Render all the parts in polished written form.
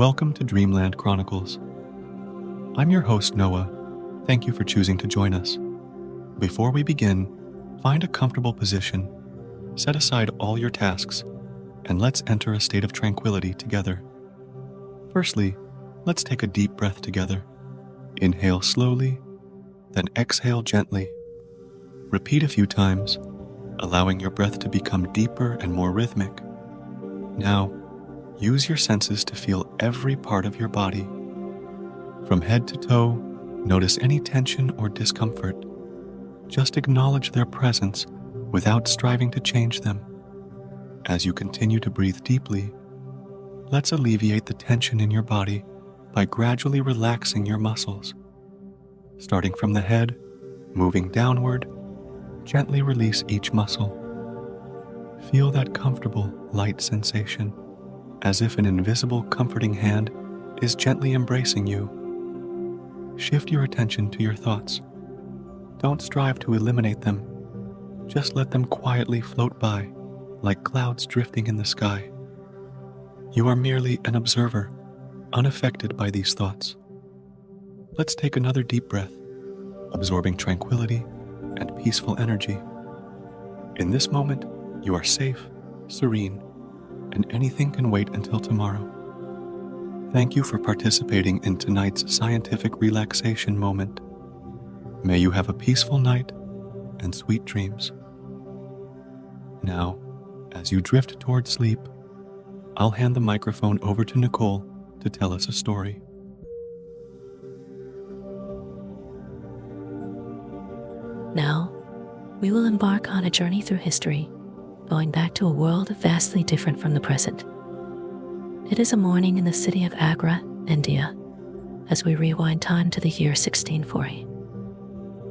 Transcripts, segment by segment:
Welcome to Dreamland Chronicles. I'm your host, Noah. Thank you for choosing to join us. Before we begin, find a comfortable position, set aside all your tasks, and let's enter a state of tranquility together. Firstly, let's take a deep breath together. Inhale slowly, then exhale gently. Repeat a few times, allowing your breath to become deeper and more rhythmic. Now, use your senses to feel every part of your body. From head to toe, notice any tension or discomfort. Just acknowledge their presence without striving to change them. As you continue to breathe deeply, let's alleviate the tension in your body by gradually relaxing your muscles. Starting from the head, moving downward, gently release each muscle. Feel that comfortable, light sensation, as if an invisible, comforting hand is gently embracing you. Shift your attention to your thoughts. Don't strive to eliminate them. Just let them quietly float by, like clouds drifting in the sky. You are merely an observer, unaffected by these thoughts. Let's take another deep breath, absorbing tranquility and peaceful energy. In this moment, you are safe, serene, and anything can wait until tomorrow. Thank you for participating in tonight's scientific relaxation moment. May you have a peaceful night and sweet dreams. Now, as you drift toward sleep, I'll hand the microphone over to Nicole to tell us a story. Now, we will embark on a journey through history, going back to a world vastly different from the present. It is a morning in the city of Agra, India, as we rewind time to the year 1640.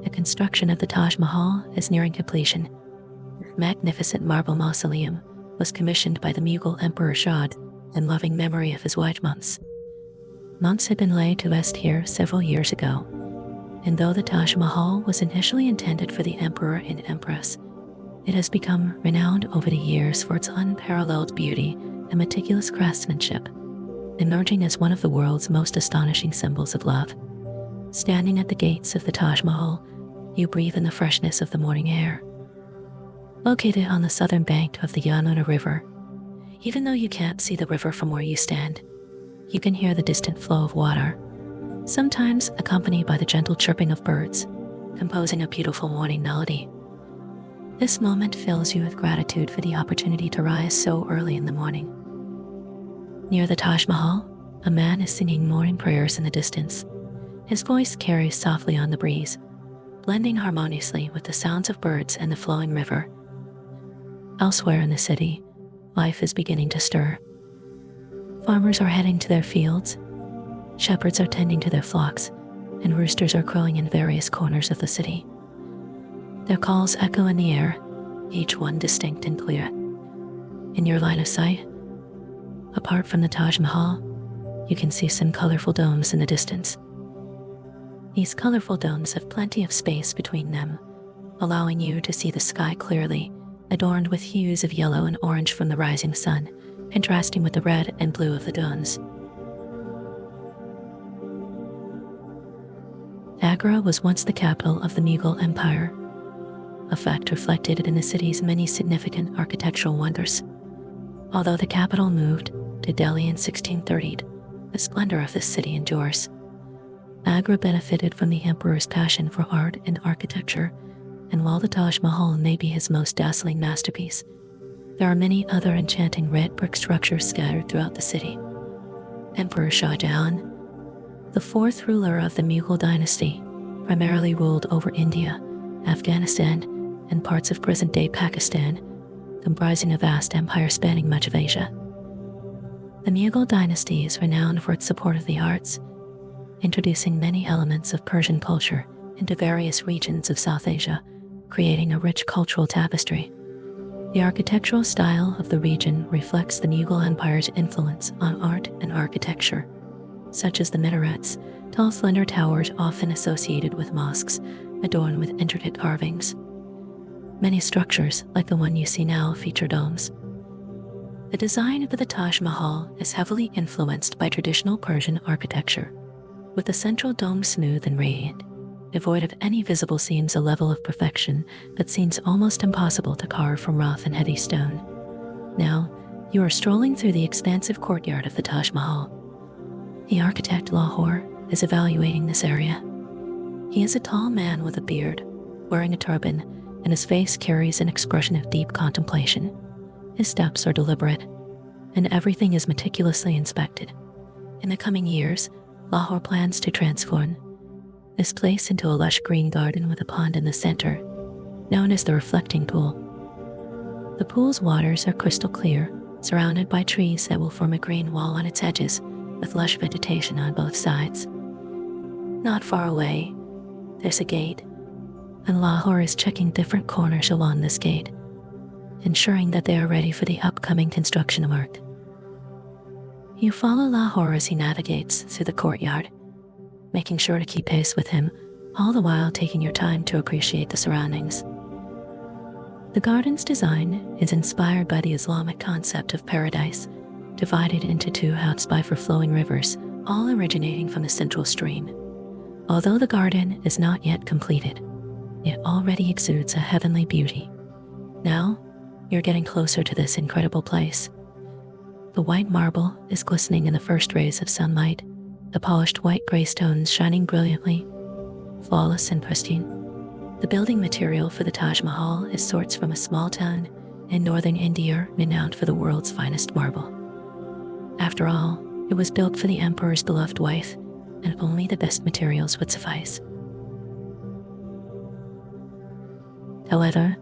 The construction of the Taj Mahal is nearing completion. This magnificent marble mausoleum was commissioned by the Mughal Emperor Shah in loving memory of his white monks. Monks had been laid to rest here several years ago, and though the Taj Mahal was initially intended for the emperor and empress, it has become renowned over the years for its unparalleled beauty and meticulous craftsmanship, emerging as one of the world's most astonishing symbols of love. Standing at the gates of the Taj Mahal, you breathe in the freshness of the morning air. Located on the southern bank of the Yamuna River, even though you can't see the river from where you stand, you can hear the distant flow of water, sometimes accompanied by the gentle chirping of birds, composing a beautiful morning melody. This moment fills you with gratitude for the opportunity to rise so early in the morning. Near the Taj Mahal, a man is singing morning prayers in the distance. His voice carries softly on the breeze, blending harmoniously with the sounds of birds and the flowing river. Elsewhere in the city, life is beginning to stir. Farmers are heading to their fields, shepherds are tending to their flocks, and roosters are crowing in various corners of the city. Their calls echo in the air, each one distinct and clear. In your line of sight, apart from the Taj Mahal, you can see some colorful domes in the distance. These colorful domes have plenty of space between them, allowing you to see the sky clearly, adorned with hues of yellow and orange from the rising sun, contrasting with the red and blue of the domes. Agra was once the capital of the Mughal Empire, a fact reflected in the city's many significant architectural wonders. Although the capital moved to Delhi in 1630, the splendor of this city endures. Agra benefited from the emperor's passion for art and architecture, and while the Taj Mahal may be his most dazzling masterpiece, there are many other enchanting red brick structures scattered throughout the city. Emperor Shah Jahan, the fourth ruler of the Mughal dynasty, primarily ruled over India, Afghanistan, and parts of present-day Pakistan, comprising a vast empire spanning much of Asia. The Mughal dynasty is renowned for its support of the arts, introducing many elements of Persian culture into various regions of South Asia, creating a rich cultural tapestry. The architectural style of the region reflects the Mughal Empire's influence on art and architecture, such as the minarets, tall slender towers often associated with mosques, adorned with intricate carvings. Many structures, like the one you see now, feature domes. The design of the Taj Mahal is heavily influenced by traditional Persian architecture, with the central dome smooth and radiant, devoid of any visible seams, a level of perfection that seems almost impossible to carve from rough and heavy stone. Now, you are strolling through the expansive courtyard of the Taj Mahal. The architect Lahore is evaluating this area. He is a tall man with a beard, wearing a turban, and his face carries an expression of deep contemplation. His steps are deliberate, and everything is meticulously inspected. In the coming years, Lahore plans to transform this place into a lush green garden with a pond in the center, known as the reflecting pool. The pool's waters are crystal clear, surrounded by trees that will form a green wall on its edges, with lush vegetation on both sides. Not far away, there's a gate, and Lahore is checking different corners along this gate, ensuring that they are ready for the upcoming construction work. You follow Lahore as he navigates through the courtyard, making sure to keep pace with him, all the while taking your time to appreciate the surroundings. The garden's design is inspired by the Islamic concept of paradise, divided into two huts by flowing rivers, all originating from a central stream. Although the garden is not yet completed, it already exudes a heavenly beauty. Now, you're getting closer to this incredible place. The white marble is glistening in the first rays of sunlight, the polished white gray stones shining brilliantly, flawless and pristine. The building material for the Taj Mahal is sourced from a small town in northern India renowned for the world's finest marble. After all, it was built for the emperor's beloved wife, and only the best materials would suffice. However,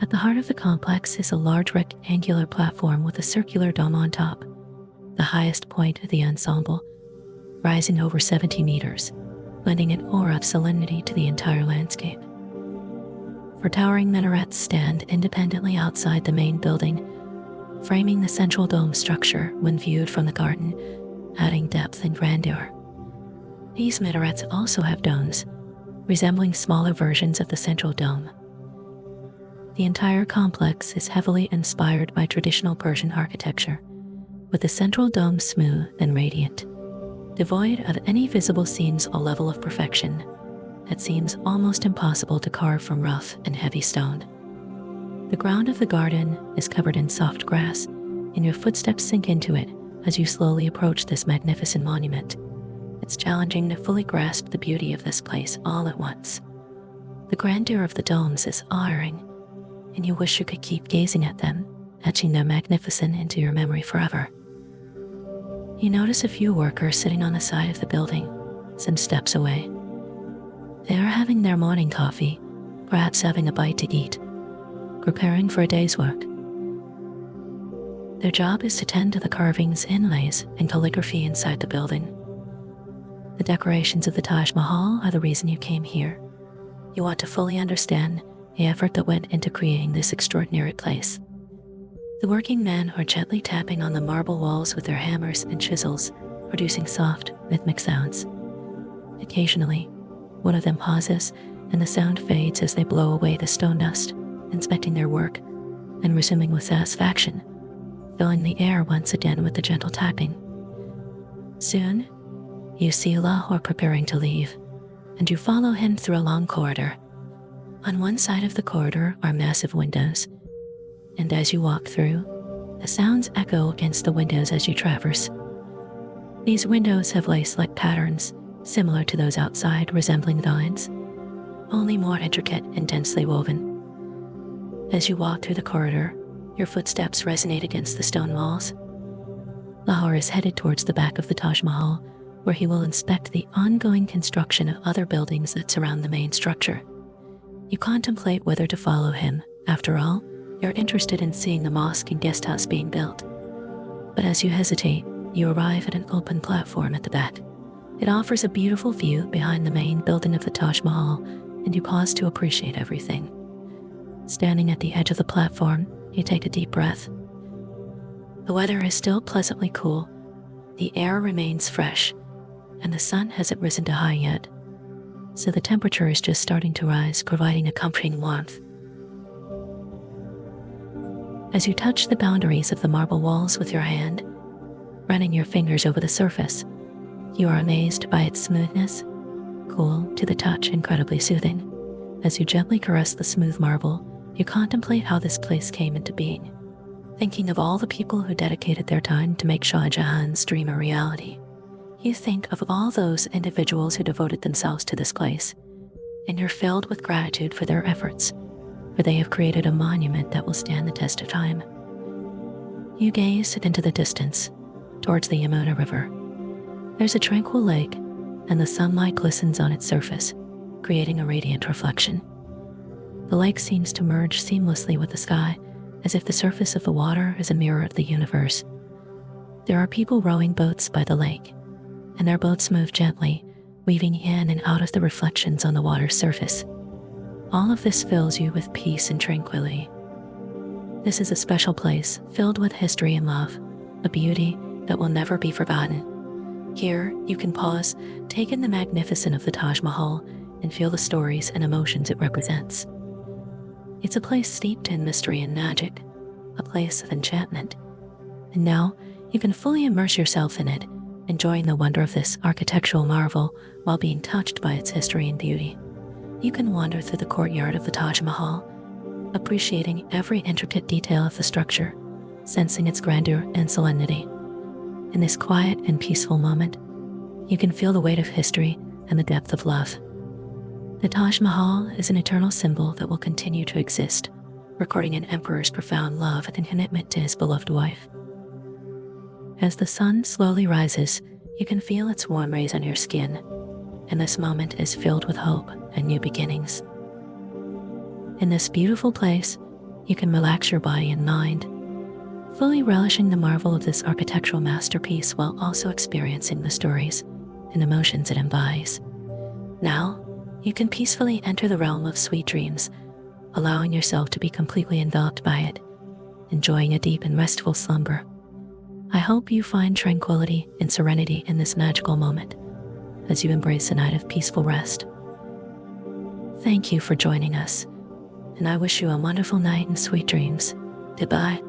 at the heart of the complex is a large rectangular platform with a circular dome on top, the highest point of the ensemble, rising over 70 meters, lending an aura of solemnity to the entire landscape. For towering minarets stand independently outside the main building, framing the central dome structure when viewed from the garden, adding depth and grandeur. These minarets also have domes, resembling smaller versions of the central dome. The entire complex is heavily inspired by traditional Persian architecture, with the central dome smooth and radiant, devoid of any visible seams or level of perfection that seems almost impossible to carve from rough and heavy stone. The ground of the garden is covered in soft grass, and your footsteps sink into it as you slowly approach this magnificent monument. It's challenging to fully grasp the beauty of this place all at once. The grandeur of the domes is awe-inspiring, and you wish you could keep gazing at them, etching their magnificence into your memory forever. You notice a few workers sitting on the side of the building, some steps away. They are having their morning coffee, perhaps having a bite to eat, preparing for a day's work. Their job is to tend to the carvings, inlays, and calligraphy inside the building. The decorations of the Taj Mahal are the reason you came here. You want to fully understand the effort that went into creating this extraordinary place. The working men are gently tapping on the marble walls with their hammers and chisels, producing soft, rhythmic sounds. Occasionally, one of them pauses, and the sound fades as they blow away the stone dust, inspecting their work and resuming with satisfaction, filling the air once again with the gentle tapping. Soon, you see Lahore preparing to leave, and you follow him through a long corridor. On one side of the corridor are massive windows, and as you walk through, the sounds echo against the windows as you traverse. These windows have lace-like patterns, similar to those outside, resembling vines, only more intricate and densely woven. As you walk through the corridor, your footsteps resonate against the stone walls. Lahore is headed towards the back of the Taj Mahal, where he will inspect the ongoing construction of other buildings that surround the main structure. You contemplate whether to follow him. After all, you're interested in seeing the mosque and guest house being built. But as you hesitate, you arrive at an open platform at the back. It offers a beautiful view behind the main building of the Taj Mahal, and you pause to appreciate everything. Standing at the edge of the platform, you take a deep breath. The weather is still pleasantly cool, the air remains fresh, and the sun hasn't risen to high yet, so the temperature is just starting to rise, providing a comforting warmth. As you touch the boundaries of the marble walls with your hand, running your fingers over the surface, you are amazed by its smoothness, cool to the touch, incredibly soothing. As you gently caress the smooth marble, you contemplate how this place came into being, thinking of all the people who dedicated their time to make Shah Jahan's dream a reality. You think of all those individuals who devoted themselves to this place, and you're filled with gratitude for their efforts, for they have created a monument that will stand the test of time. You gaze into the distance, towards the Yamuna River. There's a tranquil lake, and the sunlight glistens on its surface, creating a radiant reflection. The lake seems to merge seamlessly with the sky, as if the surface of the water is a mirror of the universe. There are people rowing boats by the lake, and their boats move gently, weaving in and out of the reflections on the water's surface. All of this fills you with peace and tranquility. This is a special place filled with history and love, a beauty that will never be forgotten. Here, you can pause, take in the magnificence of the Taj Mahal, and feel the stories and emotions it represents. It's a place steeped in mystery and magic, a place of enchantment. And now, you can fully immerse yourself in it, enjoying the wonder of this architectural marvel while being touched by its history and beauty. You can wander through the courtyard of the Taj Mahal, appreciating every intricate detail of the structure, sensing its grandeur and solemnity. In this quiet and peaceful moment, you can feel the weight of history and the depth of love. The Taj Mahal is an eternal symbol that will continue to exist, recording an emperor's profound love and commitment to his beloved wife. As the sun slowly rises, you can feel its warm rays on your skin, and this moment is filled with hope and new beginnings. In this beautiful place, you can relax your body and mind, fully relishing the marvel of this architectural masterpiece while also experiencing the stories and emotions it embodies. Now, you can peacefully enter the realm of sweet dreams, allowing yourself to be completely enveloped by it, enjoying a deep and restful slumber. I hope you find tranquility and serenity in this magical moment as you embrace a night of peaceful rest. Thank you for joining us, and I wish you a wonderful night and sweet dreams. Goodbye.